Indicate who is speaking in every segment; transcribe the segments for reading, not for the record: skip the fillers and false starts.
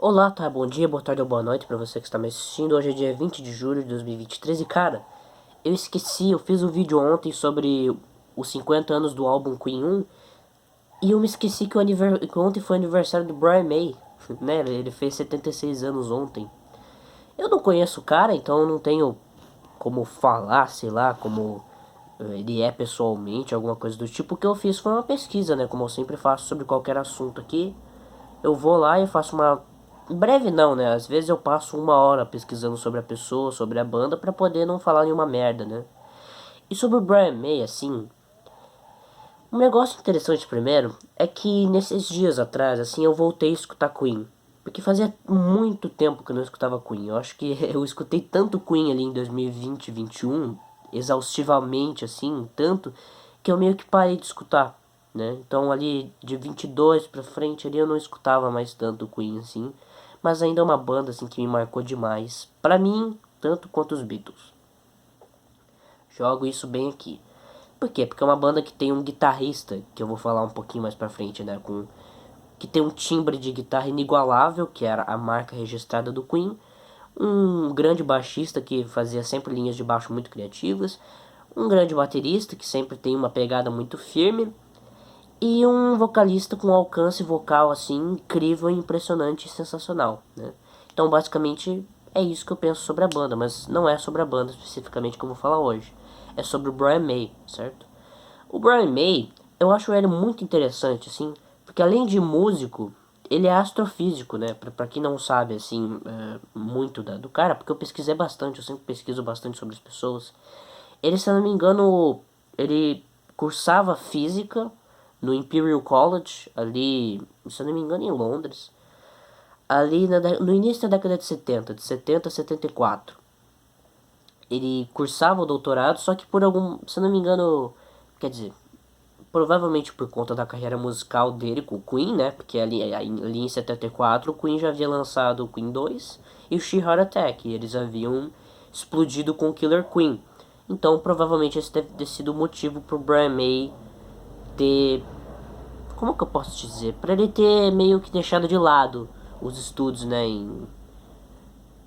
Speaker 1: Olá, tá? Bom dia, boa tarde ou boa noite pra você que está me assistindo. Hoje é dia 20 de julho de 2023 e, cara, eu fiz um vídeo ontem sobre os 50 anos do álbum Queen 1 e eu me esqueci que ontem foi aniversário do Brian May, né? Ele fez 76 anos ontem. Eu não conheço o cara, então eu não tenho como falar, sei lá, como ele é pessoalmente, alguma coisa do tipo. O que eu fiz foi uma pesquisa, né? Como eu sempre faço sobre qualquer assunto aqui. Eu vou lá e faço uma... Breve não, né? Às vezes eu passo uma hora pesquisando sobre a pessoa, sobre a banda, pra poder não falar nenhuma merda, né? E sobre o Brian May, assim... Um negócio interessante primeiro é que nesses dias atrás, assim, eu voltei a escutar Queen. Porque fazia muito tempo que eu não escutava Queen. Eu acho que eu escutei tanto Queen ali em 2020 e 2021, exaustivamente, assim, tanto, que eu meio que parei de escutar, né? Então ali de 22 pra frente ali eu não escutava mais tanto Queen, assim. Mas ainda é uma banda, assim, que me marcou demais. Pra mim, tanto quanto os Beatles. Jogo isso bem aqui. Por quê? Porque é uma banda que tem um guitarrista, que eu vou falar um pouquinho mais pra frente, né? Que tem um timbre de guitarra inigualável, que era a marca registrada do Queen. Um grande baixista que fazia sempre linhas de baixo muito criativas. Um grande baterista que sempre tem uma pegada muito firme. E um vocalista com um alcance vocal assim incrível, impressionante e sensacional, né? Então basicamente é isso que eu penso sobre a banda, mas não é sobre a banda especificamente que eu vou falar hoje. É sobre o Brian May, certo? O Brian May, eu acho ele muito interessante, assim, porque além de músico, ele é astrofísico, né? Pra quem não sabe, assim, muito do cara, porque eu pesquisei bastante, eu sempre pesquiso bastante sobre as pessoas. Ele, se eu não me engano, ele cursava física no Imperial College, ali, se eu não me engano, em Londres, ali no início da década de 70 a 74. Ele cursava o doutorado, só que por algum, se eu não me engano, quer dizer, provavelmente por conta da carreira musical dele com o Queen, né? Porque ali em 74 o Queen já havia lançado o Queen 2 e o She Heart Attack. E eles haviam explodido com o Killer Queen. Então provavelmente esse deve ter sido o motivo pro Brian May ter... Como que eu posso dizer? Pra ele ter meio que deixado de lado os estudos, né?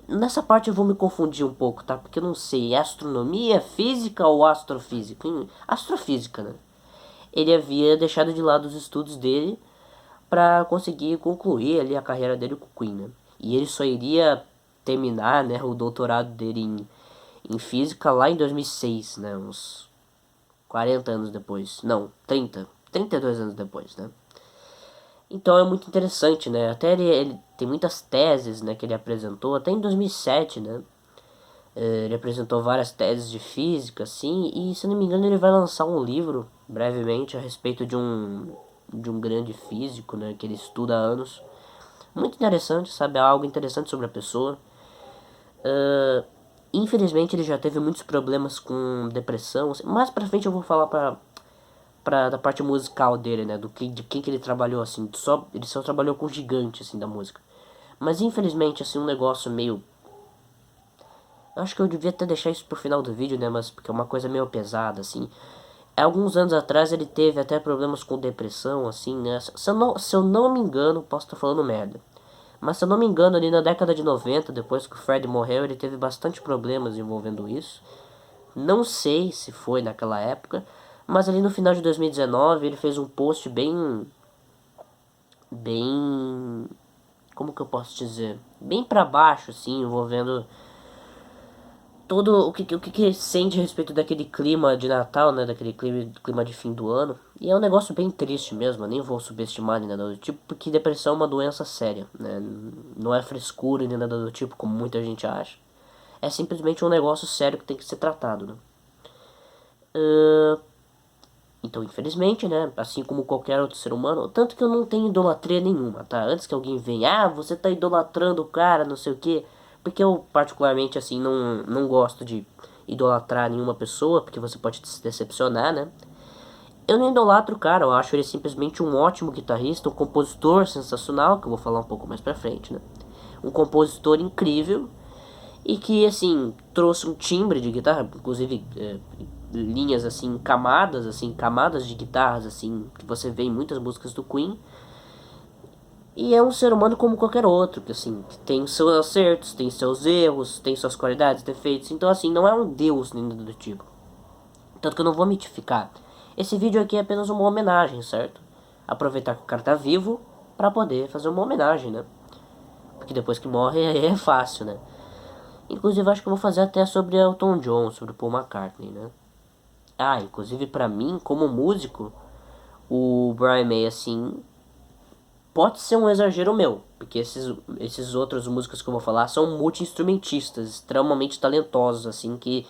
Speaker 1: Nessa parte eu vou me confundir um pouco, tá? Porque eu não sei, é astronomia, física ou astrofísica? Astrofísica, né? Ele havia deixado de lado os estudos dele para conseguir concluir ali a carreira dele com o Queen, né? E ele só iria terminar, né, o doutorado dele em física lá em 2006, né, uns 40 anos depois. Não, 32 anos depois, né? Então é muito interessante, né? Até ele tem muitas teses, né, que ele apresentou, até em 2007, né? Ele apresentou várias teses de física, assim, e se não me engano ele vai lançar um livro brevemente a respeito de um grande físico, né, que ele estuda há anos. Muito interessante, sabe, algo interessante sobre a pessoa. Infelizmente ele já teve muitos problemas com depressão, assim. Mais pra frente eu vou falar da parte musical dele, né, de quem que ele trabalhou, assim, ele só trabalhou com gigante, assim, da música. Mas infelizmente, assim, um negócio meio... Eu acho que eu devia até deixar isso pro final do vídeo, né? Mas porque é uma coisa meio pesada, assim. Alguns anos atrás ele teve até problemas com depressão, assim, né? Se eu não me engano, posso estar falando merda. Mas se eu não me engano, ali na década de 90, depois que o Fred morreu, ele teve bastante problemas envolvendo isso. Não sei se foi naquela época, mas ali no final de 2019 ele fez um post bem, como que eu posso dizer? Bem pra baixo, assim, envolvendo todo o que sente a respeito daquele clima de Natal, né? Daquele clima de fim do ano. E é um negócio bem triste mesmo, eu nem vou subestimar nem nada do tipo, porque depressão é uma doença séria, né? Não é frescura nem nada do tipo, como muita gente acha. É simplesmente um negócio sério que tem que ser tratado, né? Então, infelizmente, né? Assim como qualquer outro ser humano, tanto que eu não tenho idolatria nenhuma, tá? Antes que alguém venha, você tá idolatrando o cara, não sei o quê. Porque eu, particularmente, assim, não gosto de idolatrar nenhuma pessoa, porque você pode se decepcionar, né? Eu não idolatro o cara, eu acho ele simplesmente um ótimo guitarrista, um compositor sensacional, que eu vou falar um pouco mais pra frente, né? Um compositor incrível e que, assim, trouxe um timbre de guitarra, inclusive linhas, assim, camadas de guitarras, assim, que você vê em muitas músicas do Queen. E é um ser humano como qualquer outro, que assim, tem seus acertos, tem seus erros, tem suas qualidades, defeitos. Então assim, não é um deus nem nada do tipo. Tanto que eu não vou mitificar. Esse vídeo aqui é apenas uma homenagem, certo? Aproveitar que o cara tá vivo pra poder fazer uma homenagem, né? Porque depois que morre é fácil, né? Inclusive acho que eu vou fazer até sobre Elton John, sobre Paul McCartney, né? Ah, inclusive pra mim, como músico, o Brian May, assim, pode ser um exagero meu, porque esses outros músicos que eu vou falar são multi-instrumentistas, extremamente talentosos, assim, que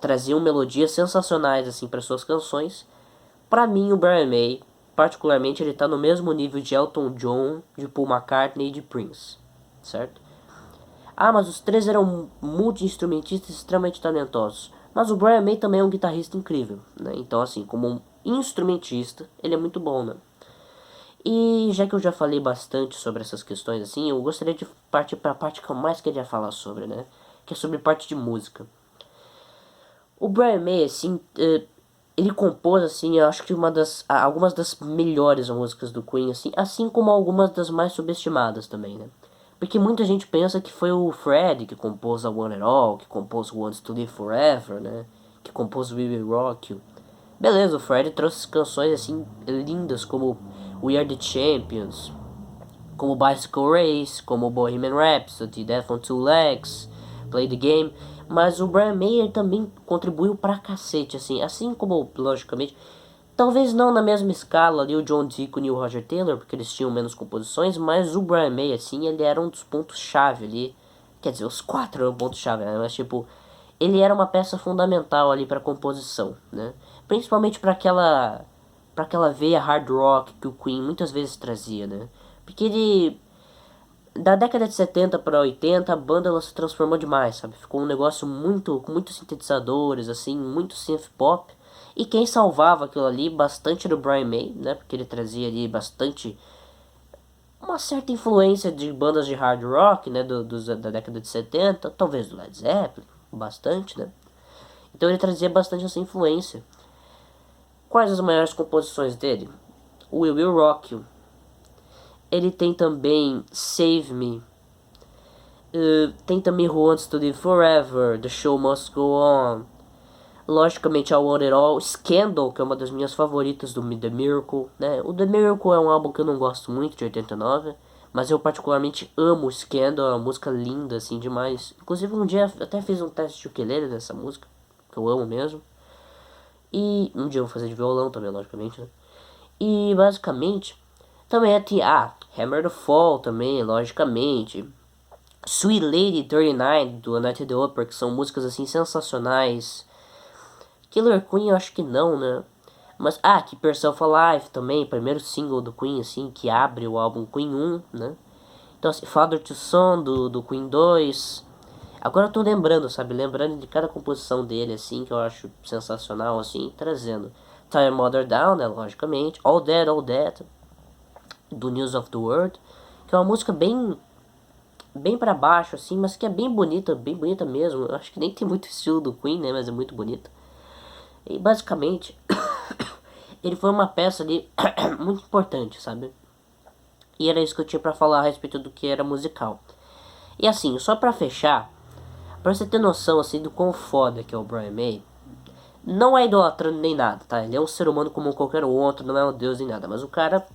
Speaker 1: traziam melodias sensacionais, assim, para suas canções. Pra mim, o Brian May, particularmente, ele tá no mesmo nível de Elton John, de Paul McCartney e de Prince, certo? Ah, mas os três eram multi-instrumentistas extremamente talentosos. Mas o Brian May também é um guitarrista incrível, né? Então, assim, como um instrumentista, ele é muito bom, né? E já que eu já falei bastante sobre essas questões, assim, eu gostaria de partir para a parte que eu mais queria falar sobre, né? Que é sobre parte de música. O Brian May, assim, ele compôs, assim, eu acho que algumas das melhores músicas do Queen, assim como algumas das mais subestimadas também, né? Porque muita gente pensa que foi o Fred que compôs a One and All, que compôs Wants to Live Forever, né? Que compôs We Will Rock You. Beleza, o Fred trouxe canções, assim, lindas como We Are The Champions, como Bicycle Race, como Bohemian Rhapsody, Death on Two Legs, Play the Game. Mas o Brian May também contribuiu pra cacete, assim como, logicamente, talvez não na mesma escala ali o John Deacon e o Roger Taylor, porque eles tinham menos composições, mas o Brian May, assim, ele era um dos pontos-chave ali. Quer dizer, os quatro eram pontos-chave, né? Mas tipo, ele era uma peça fundamental ali pra composição, né? Principalmente para aquela veia hard rock que o Queen muitas vezes trazia, né? Porque ele da década de 70 para 80 a banda ela se transformou demais, sabe? Ficou um negócio muito com muitos sintetizadores, assim, muito synth pop. E quem salvava aquilo ali bastante era o Brian May, né? Porque ele trazia ali bastante uma certa influência de bandas de hard rock, né, da década de 70, talvez do Led Zeppelin, bastante, né? Então ele trazia bastante essa influência. Quais as maiores composições dele? O We Will Rock You. Ele tem também Save Me. Tem também Who Wants to Live Forever, The Show Must Go On. Logicamente, I Want It All. Scandal, que é uma das minhas favoritas do The Miracle, né? O The Miracle é um álbum que eu não gosto muito, de 89. Mas eu particularmente amo Scandal, é uma música linda, assim, demais. Inclusive, um dia até fiz um teste de ukulele dessa música, que eu amo mesmo. E um dia eu vou fazer de violão também, logicamente, né? E basicamente também Hammer the Fall também, logicamente. Sweet Lady 39 do Night at the Opera, que são músicas assim sensacionais. Killer Queen eu acho que não, né? Mas Keep Yourself Alive também, primeiro single do Queen, assim, que abre o álbum Queen 1, né? Então assim, Father to Son do Queen 2. Agora eu tô lembrando, sabe? Lembrando de cada composição dele, assim, que eu acho sensacional, assim, trazendo. Tie Mother Down, né? Logicamente. All That, do News of the World. Que é uma música bem pra baixo, assim, mas que é bem bonita mesmo. Eu acho que nem tem muito estilo do Queen, né? Mas é muito bonita. E basicamente, ele foi uma peça ali muito importante, sabe? E era isso que eu tinha pra falar a respeito do que era musical. E assim, só pra fechar, pra você ter noção, assim, do quão foda que é o Brian May, não é idolatrando nem nada, tá? Ele é um ser humano como qualquer outro, não é um deus nem nada. Mas o cara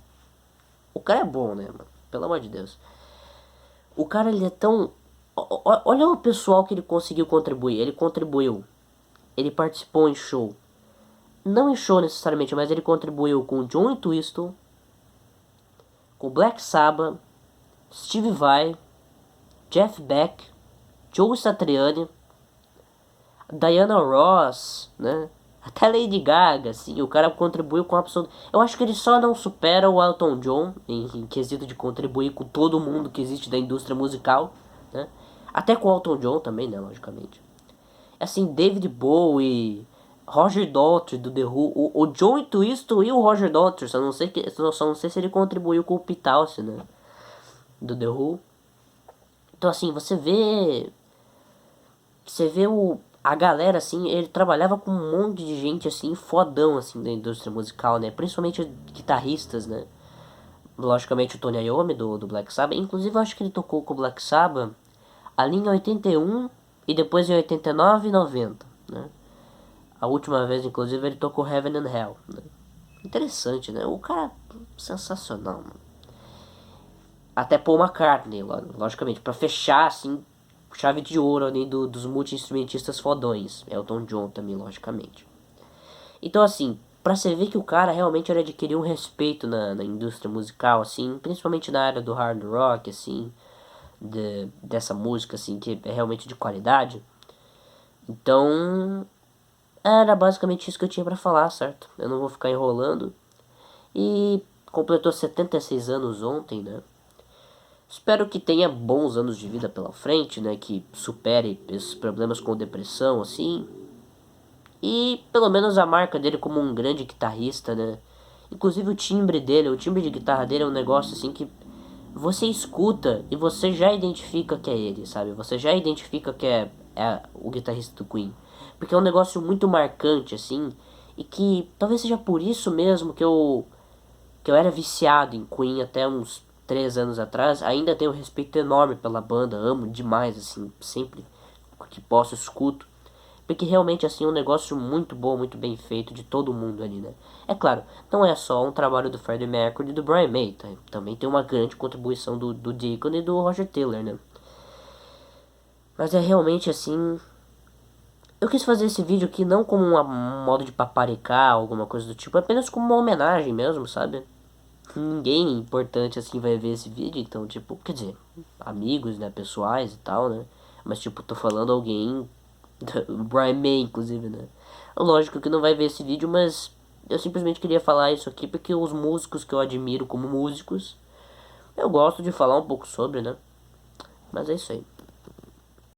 Speaker 1: é bom, né, mano? Pelo amor de Deus. O cara, ele é tão... Olha o pessoal que ele conseguiu contribuir. Ele contribuiu. Ele participou em show. Não em show necessariamente, mas ele contribuiu com John Entwistle, com Black Sabbath, Steve Vai, Jeff Beck, Joe Satriani, Diana Ross, né? Até Lady Gaga, assim, o cara contribuiu com absoluto. Eu acho que ele só não supera o Elton John em quesito de contribuir com todo mundo que existe da indústria musical, né? Até com o Elton John também, né, logicamente. Assim, David Bowie, Roger Daltrey do The Who, o John Entwistle e o Roger Daltrey, só não sei se ele contribuiu com o Pete Townshend, né, do The Who. Então assim, você vê a galera, assim, ele trabalhava com um monte de gente, assim, fodão, assim, da indústria musical, né? Principalmente guitarristas, né? logicamente o Tony Iommi do Black Sabbath. Inclusive eu acho que ele tocou com o Black Sabbath ali em 81 e depois em 89 e 90, né? A última vez, inclusive, ele tocou Heaven and Hell, né? Interessante, né? O cara sensacional, mano. Até Paul McCartney, logicamente, pra fechar, assim, chave de ouro ali dos multi-instrumentistas fodões. Elton John também, logicamente. Então, assim, pra você ver que o cara realmente ele adquiriu um respeito na indústria musical, assim, principalmente na área do hard rock, assim, dessa música, assim, que é realmente de qualidade. Então, era basicamente isso que eu tinha pra falar, certo? Eu não vou ficar enrolando. E completou 76 anos ontem, né? Espero que tenha bons anos de vida pela frente, né? Que supere esses problemas com depressão, assim. E pelo menos a marca dele como um grande guitarrista, né? Inclusive o timbre de guitarra dele é um negócio assim que você escuta e você já identifica que é ele, sabe? Você já identifica que é o guitarrista do Queen. Porque é um negócio muito marcante, assim, e que talvez seja por isso mesmo que eu era viciado em Queen até uns 3 anos atrás. Ainda tenho um respeito enorme pela banda, amo demais, assim, sempre que posso escuto. Porque realmente, assim, é um negócio muito bom, muito bem feito de todo mundo ali, né? É claro, não é só um trabalho do Freddie Mercury e do Brian May, tá? Também tem uma grande contribuição do Deacon e do Roger Taylor, né? Mas é realmente, assim... Eu quis fazer esse vídeo aqui não como um modo de paparicar, alguma coisa do tipo, apenas como uma homenagem mesmo, sabe? Ninguém importante assim vai ver esse vídeo, então, tipo, quer dizer, amigos, né, pessoais e tal, né? Mas, tipo, tô falando alguém, o Brian May, inclusive, né? Lógico que não vai ver esse vídeo, mas eu simplesmente queria falar isso aqui porque os músicos que eu admiro como músicos, eu gosto de falar um pouco sobre, né? Mas é isso aí.